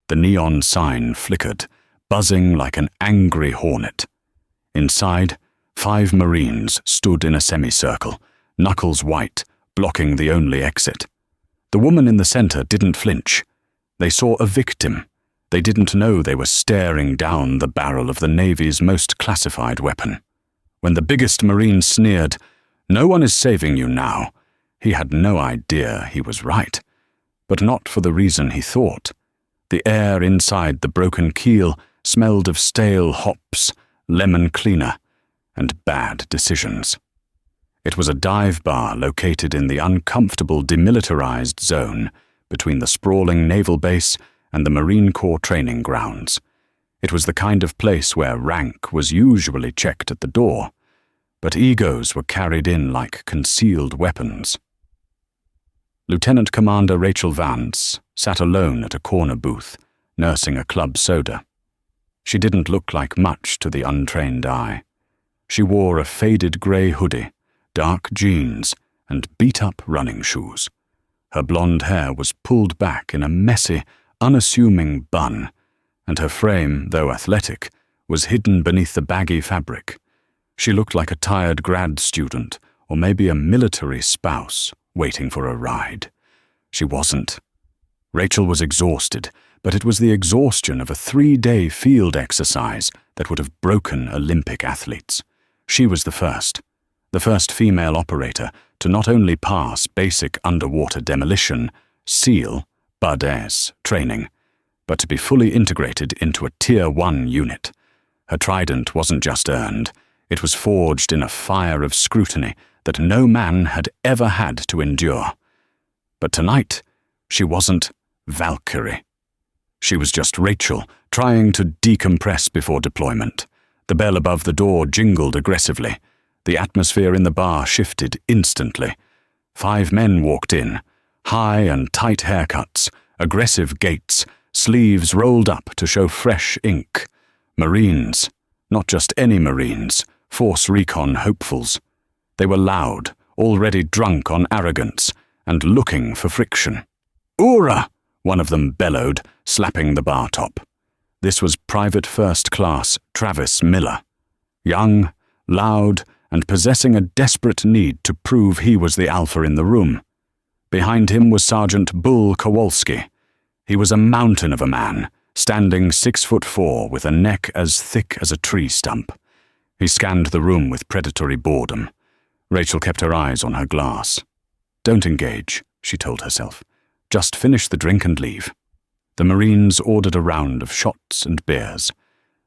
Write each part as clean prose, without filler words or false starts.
The neon sign flickered, buzzing like an angry hornet. Inside, 5 Marines stood in a semicircle, knuckles white, blocking the only exit. The woman in the center didn't flinch. They saw a victim. They didn't know they were staring down the barrel of the Navy's most classified weapon. When the biggest Marine sneered, "No one is saving you now," he had no idea he was right, but not for the reason he thought. The air inside the broken keel smelled of stale hops, lemon cleaner, and bad decisions. It was a dive bar located in the uncomfortable demilitarized zone between the sprawling naval base and the Marine Corps training grounds. It was the kind of place where rank was usually checked at the door, but egos were carried in like concealed weapons. Lieutenant Commander Rachel Vance sat alone at a corner booth, nursing a club soda. She didn't look like much to the untrained eye. She wore a faded grey hoodie, dark jeans, and beat-up running shoes. Her blonde hair was pulled back in a messy, unassuming bun, and her frame, though athletic, was hidden beneath the baggy fabric. She looked like a tired grad student, or maybe a military spouse, waiting for a ride. She wasn't. Rachel was exhausted, but it was the exhaustion of a 3-day field exercise that would have broken Olympic athletes. She was the first female operator to not only pass basic underwater demolition, SEAL, BUD-S training, but to be fully integrated into a Tier 1 unit. Her trident wasn't just earned, it was forged in a fire of scrutiny that no man had ever had to endure. But tonight, she wasn't Valkyrie. She was just Rachel, trying to decompress before deployment. The bell above the door jingled aggressively. The atmosphere in the bar shifted instantly. 5 men walked in, high and tight haircuts, aggressive gaits, sleeves rolled up to show fresh ink. Marines, not just any Marines, Force Recon hopefuls. They were loud, already drunk on arrogance, and looking for friction. "Ura!" one of them bellowed, slapping the bar top. This was Private First Class Travis Miller. Young, loud, and possessing a desperate need to prove he was the alpha in the room. Behind him was Sergeant Bull Kowalski. He was a mountain of a man, standing 6'4" with a neck as thick as a tree stump. He scanned the room with predatory boredom. Rachel kept her eyes on her glass. "Don't engage," she told herself. "Just finish the drink and leave." The Marines ordered a round of shots and beers.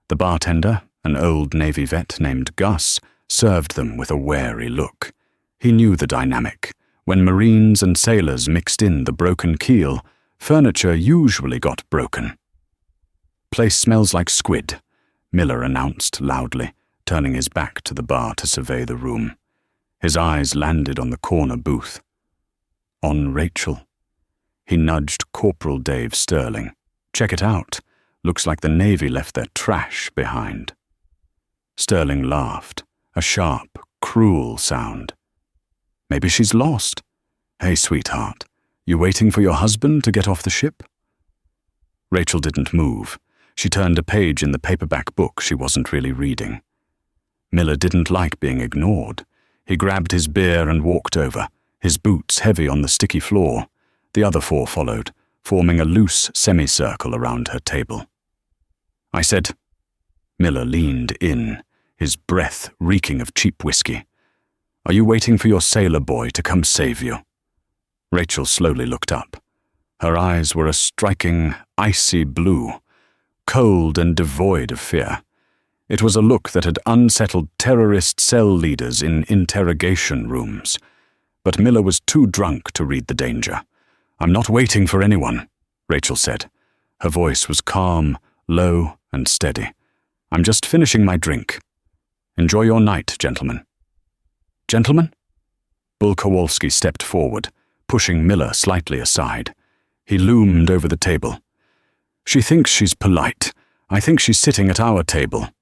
The bartender, an old Navy vet named Gus, served them with a wary look. He knew the dynamic. When Marines and sailors mixed in the broken keel, furniture usually got broken. "Place smells like squid," Miller announced loudly, turning his back to the bar to survey the room. His eyes landed on the corner booth. On Rachel. He nudged Corporal Dave Sterling. "Check it out. Looks like the Navy left their trash behind." Sterling laughed, a sharp, cruel sound. "Maybe she's lost. Hey, sweetheart, you waiting for your husband to get off the ship?" Rachel didn't move. She turned a page in the paperback book she wasn't really reading. Miller didn't like being ignored. He grabbed his beer and walked over, his boots heavy on the sticky floor. The other 4 followed, forming a loose semicircle around her table. "I said..." Miller leaned in, his breath reeking of cheap whiskey. "Are you waiting for your sailor boy to come save you?" Rachel slowly looked up. Her eyes were a striking, icy blue, cold and devoid of fear. It was a look that had unsettled terrorist cell leaders in interrogation rooms. But Miller was too drunk to read the danger. "I'm not waiting for anyone," Rachel said. Her voice was calm, low, and steady. "I'm just finishing my drink. Enjoy your night, gentlemen." "Gentlemen?" Bull Kowalski stepped forward, pushing Miller slightly aside. He loomed over the table. "She thinks she's polite. I think she's sitting at our table."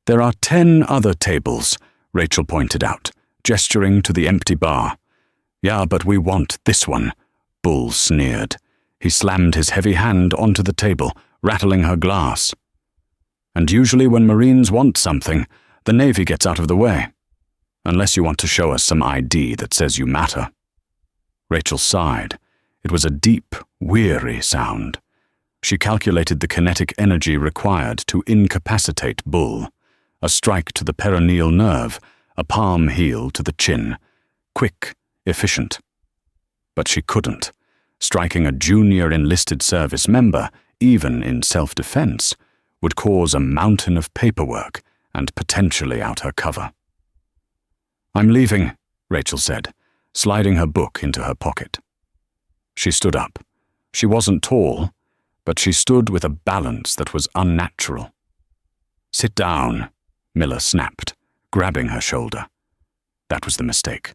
"There are 10 other tables," Rachel pointed out, gesturing to the empty bar. "Yeah, but we want this one," Bull sneered. He slammed his heavy hand onto the table, rattling her glass. And usually when Marines want something, the Navy gets out of the way. Unless you want to show us some ID that says you matter. Rachel sighed. It was a deep, weary sound. She calculated the kinetic energy required to incapacitate Bull. A strike to the peroneal nerve, a palm heel to the chin. Quick, efficient. But she couldn't. Striking a junior enlisted service member, even in self-defense, would cause a mountain of paperwork and potentially out her cover. "I'm leaving," Rachel said, sliding her book into her pocket. She stood up. She wasn't tall, but she stood with a balance that was unnatural. "Sit down," Miller snapped, grabbing her shoulder. That was the mistake.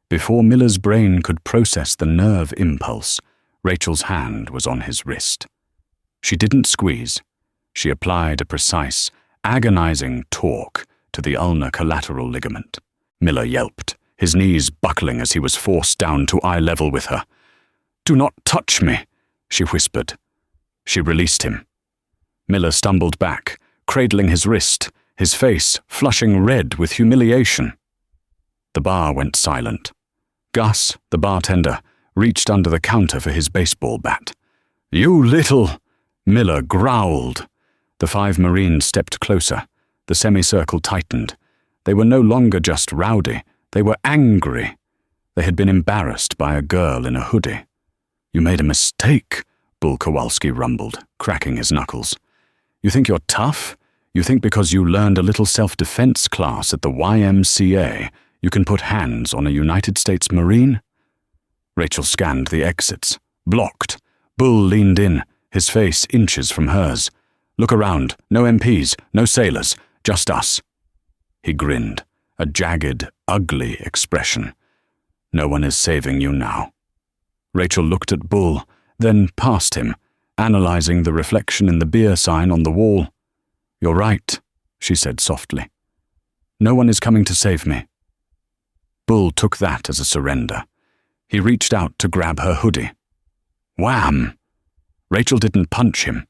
Before Miller's brain could process the nerve impulse, Rachel's hand was on his wrist. She didn't squeeze. She applied a precise, agonizing torque to the ulnar collateral ligament. Miller yelped, his knees buckling as he was forced down to eye level with her. "Do not touch me," she whispered. She released him. Miller stumbled back, cradling his wrist, his face flushing red with humiliation. The bar went silent. Gus, the bartender, reached under the counter for his baseball bat. "You little—" Miller growled. The 5 Marines stepped closer. The semicircle tightened. They were no longer just rowdy. They were angry. They had been embarrassed by a girl in a hoodie. "You made a mistake," Bull Kowalski rumbled, cracking his knuckles. "You think you're tough? You think because you learned a little self-defense class at the YMCA, you can put hands on a United States Marine?" Rachel scanned the exits. Blocked. Bull leaned in, his face inches from hers. "Look around. No MPs, no sailors, just us." He grinned, a jagged, ugly expression. "No one is saving you now." Rachel looked at Bull, then past him, analyzing the reflection in the beer sign on the wall. "You're right," she said softly. "No one is coming to save me." Bull took that as a surrender. He reached out to grab her hoodie. Wham! Rachel didn't punch him.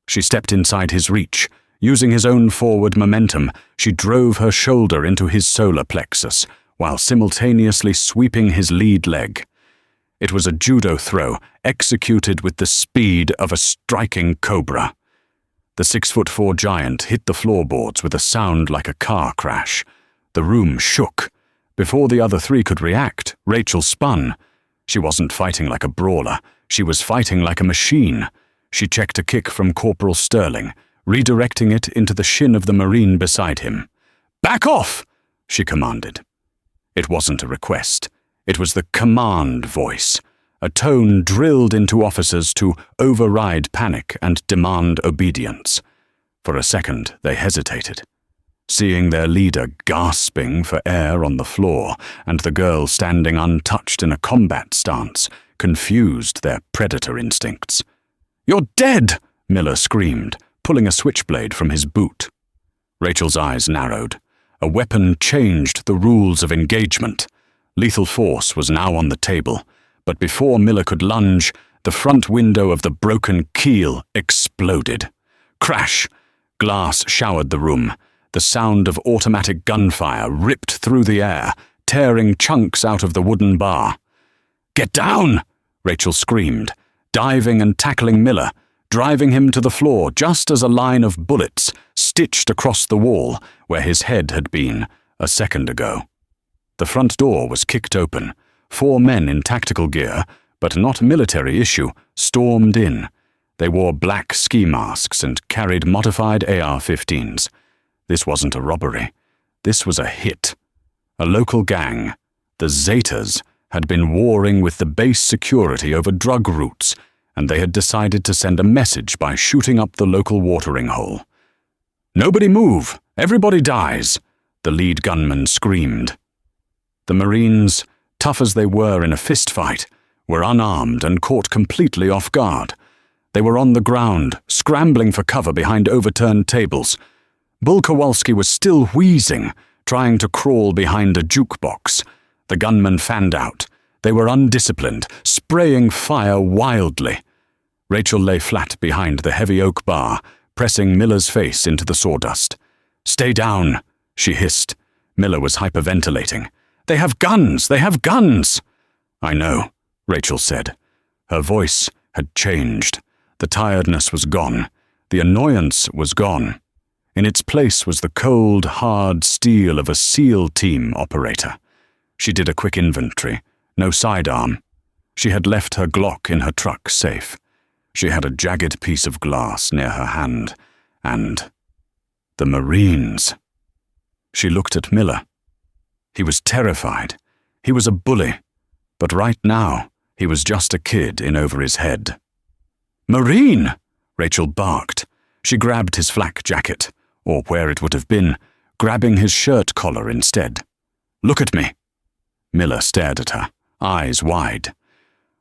She stepped inside his reach. Using his own forward momentum, she drove her shoulder into his solar plexus, while simultaneously sweeping his lead leg. It was a judo throw, executed with the speed of a striking cobra. The 6'4" giant hit the floorboards with a sound like a car crash. The room shook. Before the other 3 could react, Rachel spun. She wasn't fighting like a brawler. She was fighting like a machine. She checked a kick from Corporal Sterling, redirecting it into the shin of the Marine beside him. "Back off!" she commanded. It wasn't a request. It was the command voice, a tone drilled into officers to override panic and demand obedience. For a second, they hesitated. Seeing their leader gasping for air on the floor and the girl standing untouched in a combat stance confused their predator instincts. "You're dead!" Miller screamed, pulling a switchblade from his boot. Rachel's eyes narrowed. A weapon changed the rules of engagement. Lethal force was now on the table, but before Miller could lunge, the front window of the broken keel exploded. Crash! Glass showered the room. The sound of automatic gunfire ripped through the air, tearing chunks out of the wooden bar. "Get down!" Rachel screamed, diving and tackling Miller, driving him to the floor just as a line of bullets stitched across the wall where his head had been a second ago. The front door was kicked open. 4 men in tactical gear, but not military issue, stormed in. They wore black ski masks and carried modified AR-15s. This wasn't a robbery. This was a hit. A local gang, the Zetas, had been warring with the base security over drug routes, and they had decided to send a message by shooting up the local watering hole. "Nobody move! Everybody dies!" the lead gunman screamed. The Marines, tough as they were in a fistfight, were unarmed and caught completely off guard. They were on the ground, scrambling for cover behind overturned tables. Bull Kowalski was still wheezing, trying to crawl behind a jukebox. The gunman fanned out. They were undisciplined, spraying fire wildly. Rachel lay flat behind the heavy oak bar, pressing Miller's face into the sawdust. "Stay down," she hissed. Miller was hyperventilating. "They have guns! They have guns!" "I know," Rachel said. Her voice had changed. The tiredness was gone. The annoyance was gone. In its place was the cold, hard steel of a SEAL team operator. She did a quick inventory. No sidearm. She had left her Glock in her truck safe. She had a jagged piece of glass near her hand. And the Marines. She looked at Miller. He was terrified. He was a bully. But right now, he was just a kid in over his head. "Marine!" Rachel barked. She grabbed his flak jacket, or where it would have been, grabbing his shirt collar instead. "Look at me." Miller stared at her, eyes wide.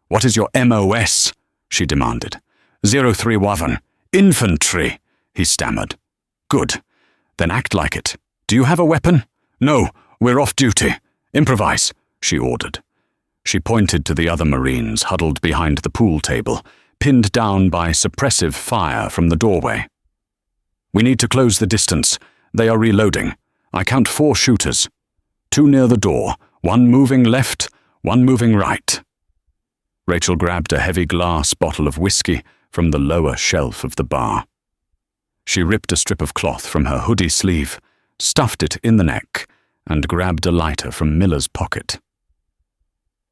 "What is your MOS?" she demanded. 031. "Infantry," he stammered. "Good. Then act like it. Do you have a weapon?" "No, we're off duty. Improvise," she ordered. She pointed to the other Marines huddled behind the pool table, pinned down by suppressive fire from the doorway. "We need to close the distance. They are reloading. I count 4 shooters. 2 near the door, 1 moving left, 1 moving right." Rachel grabbed a heavy glass bottle of whiskey from the lower shelf of the bar. She ripped a strip of cloth from her hoodie sleeve, stuffed it in the neck, and grabbed a lighter from Miller's pocket.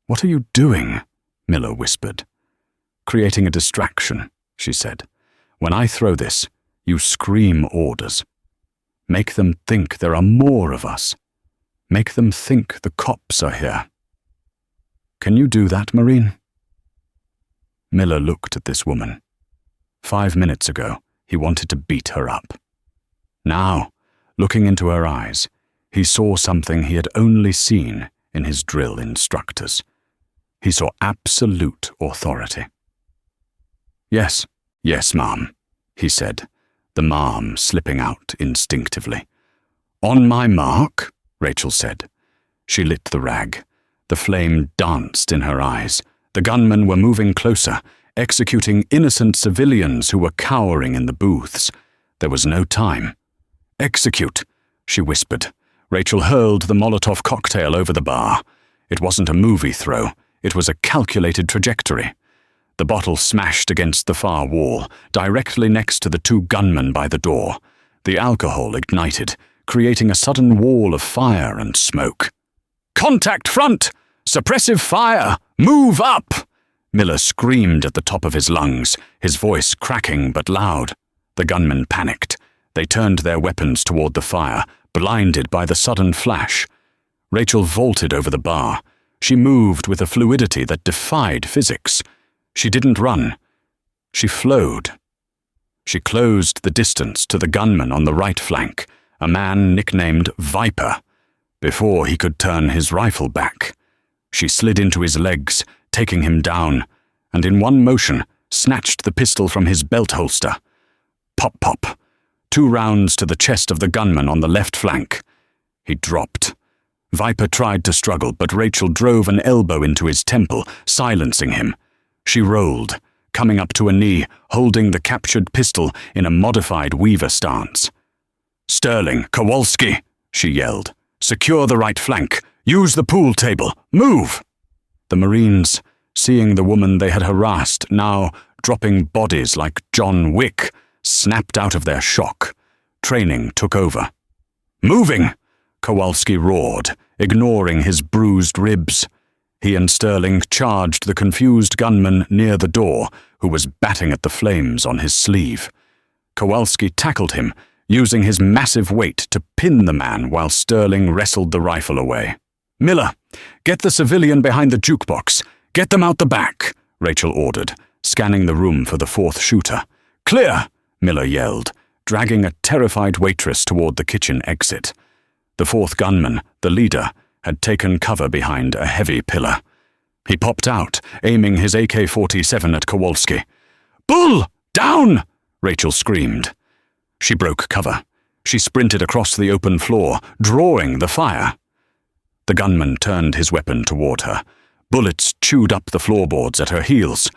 "What are you doing?" Miller whispered. "Creating a distraction," she said. "When I throw this, you scream orders. Make them think there are more of us. Make them think the cops are here. Can you do that, Marine?" Miller looked at this woman. 5 minutes ago, he wanted to beat her up. Now, looking into her eyes, he saw something he had only seen in his drill instructors. He saw absolute authority. Yes, ma'am," he said, the ma'am slipping out instinctively. "On my mark," Rachel said. She lit the rag. The flame danced in her eyes. The gunmen were moving closer, executing innocent civilians who were cowering in the booths. There was no time. "Execute," she whispered. Rachel hurled the Molotov cocktail over the bar. It wasn't a movie throw. It was a calculated trajectory. The bottle smashed against the far wall, directly next to the 2 gunmen by the door. The alcohol ignited, creating a sudden wall of fire and smoke. "Contact front! Suppressive fire! Move up!" Miller screamed at the top of his lungs, his voice cracking but loud. The gunmen panicked. They turned their weapons toward the fire, blinded by the sudden flash. Rachel vaulted over the bar. She moved with a fluidity that defied physics. She didn't run. She flowed. She closed the distance to the gunman on the right flank, a man nicknamed Viper, before he could turn his rifle back. She slid into his legs, taking him down, and in one motion snatched the pistol from his belt holster. Pop, pop. 2 rounds to the chest of the gunman on the left flank. He dropped. Viper tried to struggle, but Rachel drove an elbow into his temple, silencing him. She rolled, coming up to a knee, holding the captured pistol in a modified Weaver stance. "Sterling, Kowalski," she yelled. "Secure the right flank. Use the pool table. Move!" The Marines, seeing the woman they had harassed, now dropping bodies like John Wick, snapped out of their shock. Training took over. "Moving!" Kowalski roared, ignoring his bruised ribs. He and Sterling charged the confused gunman near the door, who was batting at the flames on his sleeve. Kowalski tackled him, using his massive weight to pin the man while Sterling wrestled the rifle away. "Miller, get the civilian behind the jukebox. Get them out the back," Rachel ordered, scanning the room for the 4th shooter. "Clear!" Miller yelled, dragging a terrified waitress toward the kitchen exit. The 4th gunman, the leader, had taken cover behind a heavy pillar. He popped out, aiming his AK-47 at Kowalski. "Bull! Down!" Rachel screamed. She broke cover. She sprinted across the open floor, drawing the fire. The gunman turned his weapon toward her. Bullets chewed up the floorboards at her heels.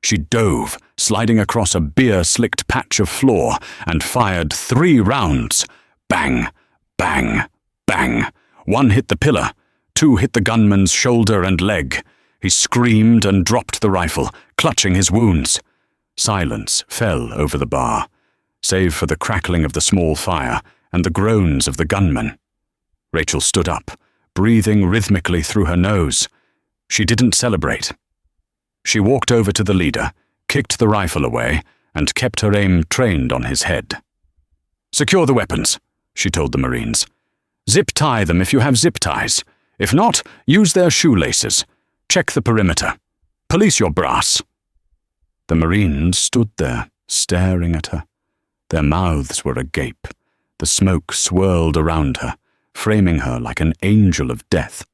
She dove, sliding across a beer-slicked patch of floor, and fired 3 rounds. Bang, bang, bang. 1 hit the pillar, 2 hit the gunman's shoulder and leg. He screamed and dropped the rifle, clutching his wounds. Silence fell over the bar, save for the crackling of the small fire and the groans of the gunman. Rachel stood up, breathing rhythmically through her nose. She didn't celebrate. She walked over to the leader, kicked the rifle away, and kept her aim trained on his head. "Secure the weapons," she told the Marines. "Zip-tie them if you have zip ties. If not, use their shoelaces. Check the perimeter. Police your brass." The Marines stood there, staring at her. Their mouths were agape. The smoke swirled around her, framing her like an angel of death.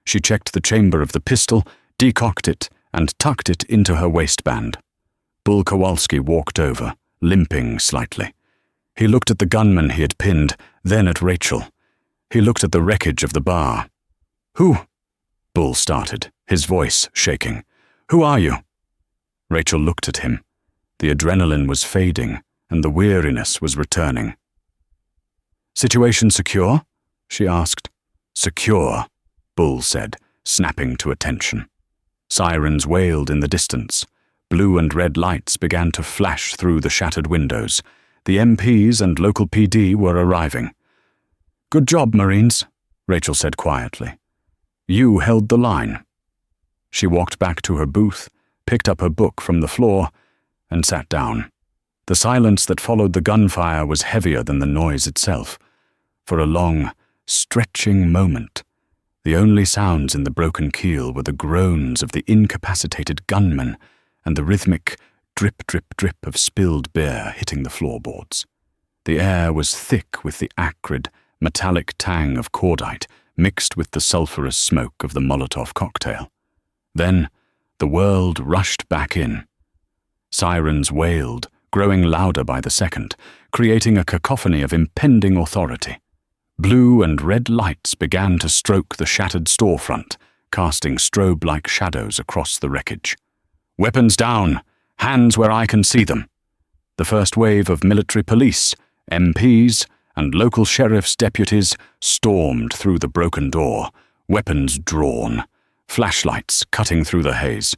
She checked the chamber of the pistol, decocked it, and tucked it into her waistband. Bull Kowalski walked over, limping slightly. He looked at the gunman he had pinned, then at Rachel. He looked at the wreckage of the bar. "Who?" Bull started, his voice shaking. "Who are you?" Rachel looked at him. The adrenaline was fading, and the weariness was returning. "Situation secure?" she asked. "Secure," Bull said, snapping to attention. Sirens wailed in the distance. Blue and red lights began to flash through the shattered windows. The MPs and local PD were arriving. "Good job, Marines," Rachel said quietly. "You held the line." She walked back to her booth, picked up her book from the floor, and sat down. The silence that followed the gunfire was heavier than the noise itself. For a long, stretching moment, the only sounds in the broken keel were the groans of the incapacitated gunman and the rhythmic drip, drip, drip of spilled beer hitting the floorboards. The air was thick with the acrid, metallic tang of cordite mixed with the sulphurous smoke of the Molotov cocktail. Then, the world rushed back in. Sirens wailed, growing louder by the second, creating a cacophony of impending authority. Blue and red lights began to stroke the shattered storefront, casting strobe-like shadows across the wreckage. "Weapons down! Hands where I can see them!" The first wave of military police, MPs, and local sheriff's deputies stormed through the broken door, weapons drawn, flashlights cutting through the haze.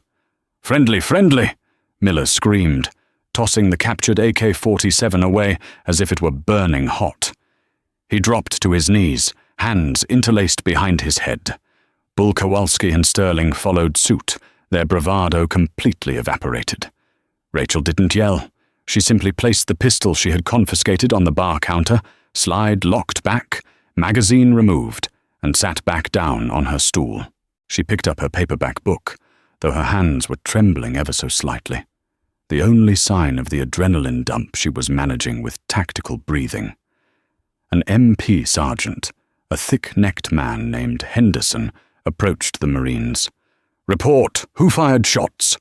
"Friendly, friendly!" Miller screamed, tossing the captured AK-47 away as if it were burning hot. He dropped to his knees, hands interlaced behind his head. Bull Kowalski and Sterling followed suit, their bravado completely evaporated. Rachel didn't yell. She simply placed the pistol she had confiscated on the bar counter, slide locked back, magazine removed, and sat back down on her stool. She picked up her paperback book, though her hands were trembling ever so slightly. The only sign of the adrenaline dump she was managing with tactical breathing. An MP sergeant, a thick-necked man named Henderson, approached the Marines. "Report, who fired shots?"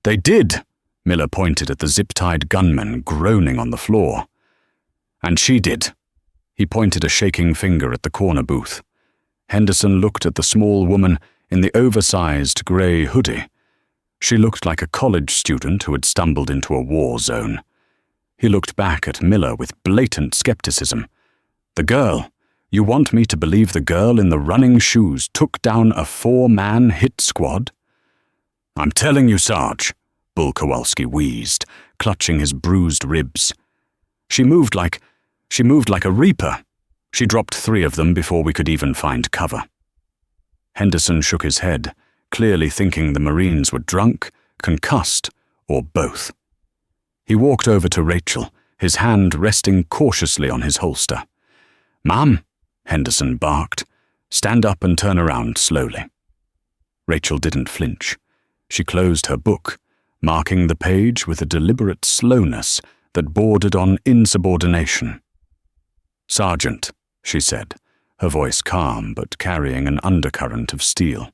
"They did," Miller pointed at the zip-tied gunman groaning on the floor. "And she did." He pointed a shaking finger at the corner booth. Henderson looked at the small woman in the oversized grey hoodie. She looked like a college student who had stumbled into a war zone. He looked back at Miller with blatant skepticism. "The girl? You want me to believe the girl in the running shoes took down a 4-man hit squad?" "I'm telling you, Sarge," Bull Kowalski wheezed, clutching his bruised ribs. She moved like a reaper. She dropped 3 of them before we could even find cover." Henderson shook his head, clearly thinking the Marines were drunk, concussed, or both. He walked over to Rachel, his hand resting cautiously on his holster. "Ma'am," Henderson barked, "stand up and turn around slowly." Rachel didn't flinch. She closed her book, marking the page with a deliberate slowness that bordered on insubordination. "Sergeant," she said, her voice calm but carrying an undercurrent of steel.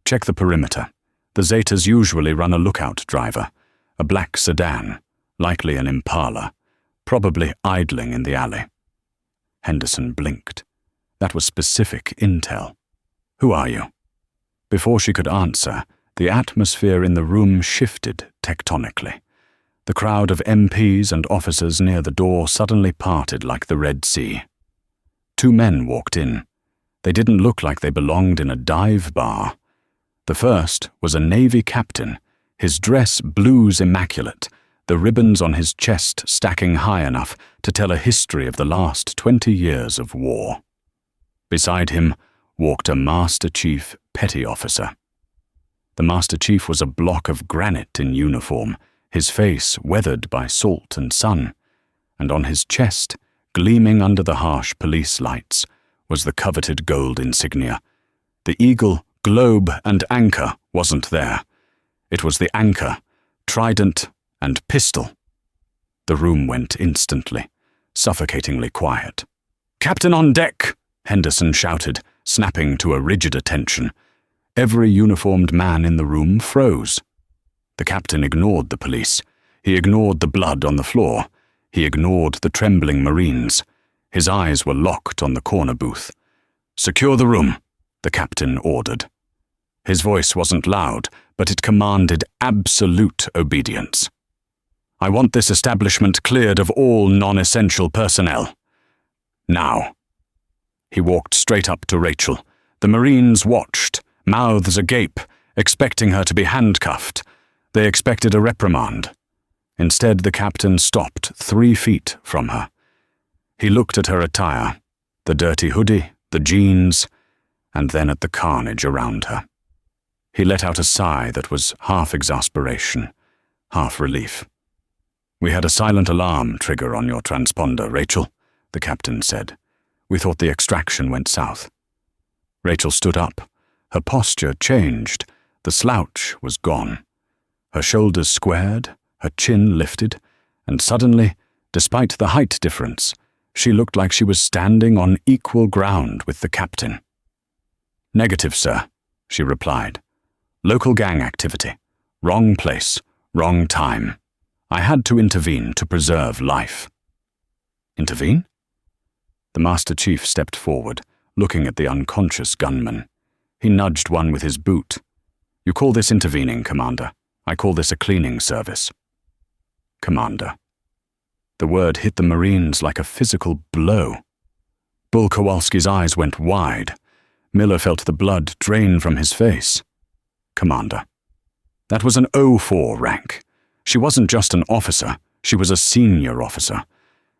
"Check the perimeter. The Zetas usually run a lookout driver, a black sedan, likely an Impala, probably idling in the alley." Henderson blinked. That was specific intel. "Who are you?" Before she could answer, the atmosphere in the room shifted tectonically. The crowd of MPs and officers near the door suddenly parted like the Red Sea. 2 men walked in. They didn't look like they belonged in a dive bar. The first was a Navy captain, his dress blues immaculate, the ribbons on his chest stacking high enough to tell a history of the last 20 years of war. Beside him walked a Master Chief petty officer. The Master Chief was a block of granite in uniform, his face weathered by salt and sun, and on his chest, gleaming under the harsh police lights, was the coveted gold insignia. The eagle, globe, and anchor wasn't there. It was the anchor, trident, and pistol. The room went instantly, suffocatingly quiet. "Captain on deck!" Henderson shouted, snapping to a rigid attention. Every uniformed man in the room froze. The captain ignored the police. He ignored the blood on the floor. He ignored the trembling Marines. His eyes were locked on the corner booth. "Secure the room," the captain ordered. His voice wasn't loud, but it commanded absolute obedience. "I want this establishment cleared of all non-essential personnel. Now." He walked straight up to Rachel. The Marines watched, mouths agape, expecting her to be handcuffed. They expected a reprimand. Instead, the captain stopped 3 feet from her. He looked at her attire, the dirty hoodie, the jeans, and then at the carnage around her. He let out a sigh that was half exasperation, half relief. "We had a silent alarm trigger on your transponder, Rachel," the captain said. "We thought the extraction went south." Rachel stood up. Her posture changed. The slouch was gone. Her shoulders squared, her chin lifted, and suddenly, despite the height difference, she looked like she was standing on equal ground with the captain. "Negative, sir," she replied. "Local gang activity. Wrong place, wrong time. I had to intervene to preserve life." "Intervene?" The Master Chief stepped forward, looking at the unconscious gunman. He nudged one with his boot. "You call this intervening, Commander. I call this a cleaning service." "Commander." The word hit the Marines like a physical blow. Bull Kowalski's eyes went wide. Miller felt the blood drain from his face. "Commander." That was an 04 rank. She wasn't just an officer, she was a senior officer.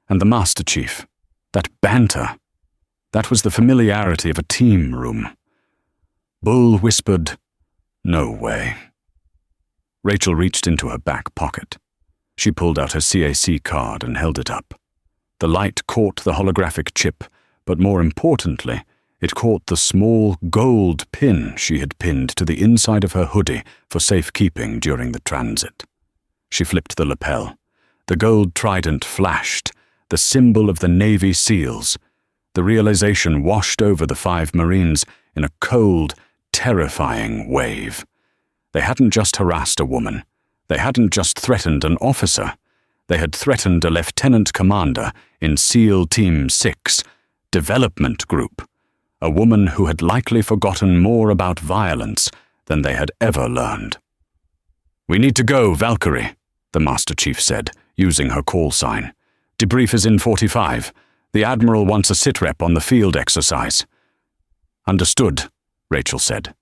And the Master Chief, that banter, that was the familiarity of a team room. Bull whispered, "No way." Rachel reached into her back pocket. She pulled out her CAC card and held it up. The light caught the holographic chip, but more importantly, it caught the small gold pin she had pinned to the inside of her hoodie for safekeeping during the transit. She flipped the lapel. The gold trident flashed, the symbol of the Navy SEALs. The realization washed over the 5 Marines in a cold, terrifying wave. They hadn't just harassed a woman. They hadn't just threatened an officer. They had threatened a lieutenant commander in SEAL Team 6, Development Group, a woman who had likely forgotten more about violence than they had ever learned. "We need to go, Valkyrie," the Master Chief said, using her call sign. "Debrief is in 45. The Admiral wants a sitrep on the field exercise." "Understood," Rachel said.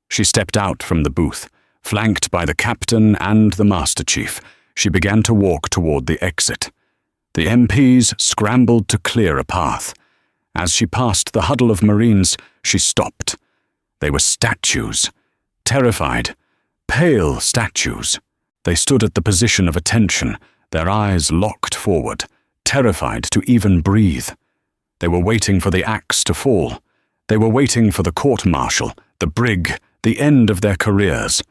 She stepped out from the booth. Flanked by the captain and the Master Chief, she began to walk toward the exit. The MPs scrambled to clear a path. As she passed the huddle of Marines, she stopped. They were statues. Terrified, pale statues. They stood at the position of attention, their eyes locked forward, terrified to even breathe. They were waiting for the axe to fall. They were waiting for the court-martial, the brig, the end of their careers.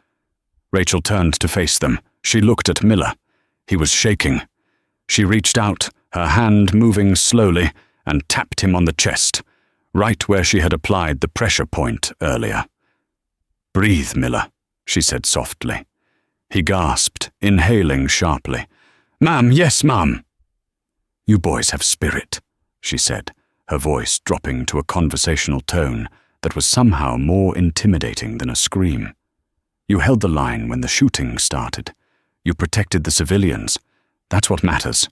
Rachel turned to face them. She looked at Miller. He was shaking. She reached out, her hand moving slowly, and tapped him on the chest, right where she had applied the pressure point earlier. "Breathe, Miller," she said softly. He gasped, inhaling sharply. "Ma'am, yes, ma'am." "You boys have spirit," she said, her voice dropping to a conversational tone that was somehow more intimidating than a scream. You held the line when the shooting started. You protected the civilians. That's what matters.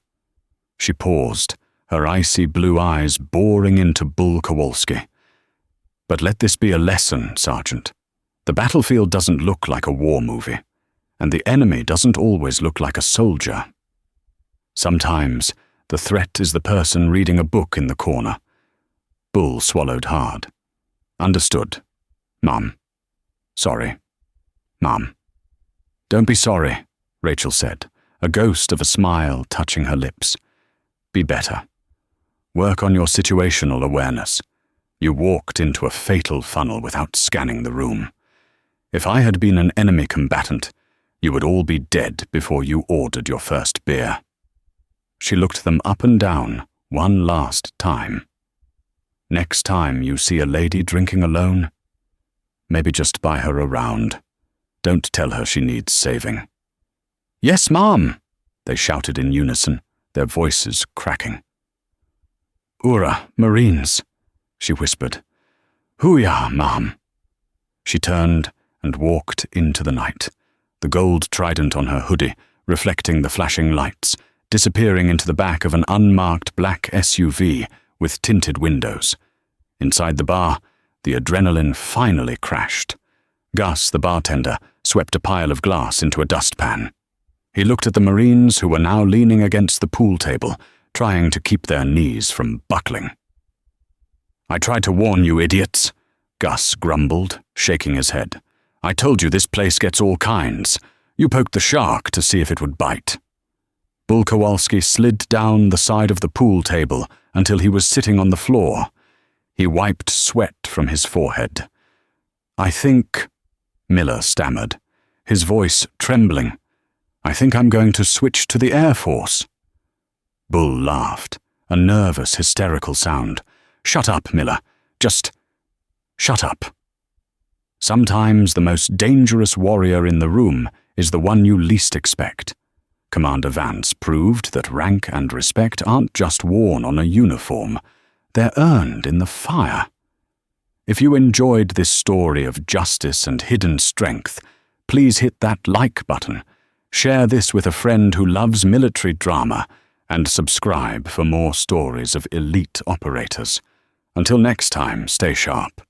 She paused, her icy blue eyes boring into Bull Kowalski. But let this be a lesson, Sergeant. The battlefield doesn't look like a war movie, and the enemy doesn't always look like a soldier. Sometimes the threat is the person reading a book in the corner. Bull swallowed hard. Understood. Mum. Sorry. Mum. Don't be sorry, Rachel said, a ghost of a smile touching her lips. Be better. Work on your situational awareness. You walked into a fatal funnel without scanning the room. If I had been an enemy combatant, you would all be dead before you ordered your first beer. She looked them up and down one last time. Next time you see a lady drinking alone, maybe just buy her around. Don't tell her she needs saving. Yes, Mom, they shouted in unison, their voices cracking. Ura, Marines, she whispered. Hooyah, Mom. She turned and walked into the night, the gold trident on her hoodie reflecting the flashing lights, disappearing into the back of an unmarked black SUV with tinted windows. Inside the bar, the adrenaline finally crashed. Gus, the bartender, swept a pile of glass into a dustpan. He looked at the Marines who were now leaning against the pool table, trying to keep their knees from buckling. I tried to warn you, idiots, Gus grumbled, shaking his head. I told you this place gets all kinds. You poked the shark to see if it would bite. Bull Kowalski slid down the side of the pool table until he was sitting on the floor. He wiped sweat from his forehead. I think, Miller stammered, his voice trembling. I think I'm going to switch to the Air Force. Bull laughed, a nervous, hysterical sound. Shut up, Miller. Just shut up. Sometimes the most dangerous warrior in the room is the one you least expect. Commander Vance proved that rank and respect aren't just worn on a uniform. They're earned in the fire. If you enjoyed this story of justice and hidden strength, please hit that like button, share this with a friend who loves military drama, and subscribe for more stories of elite operators. Until next time, stay sharp.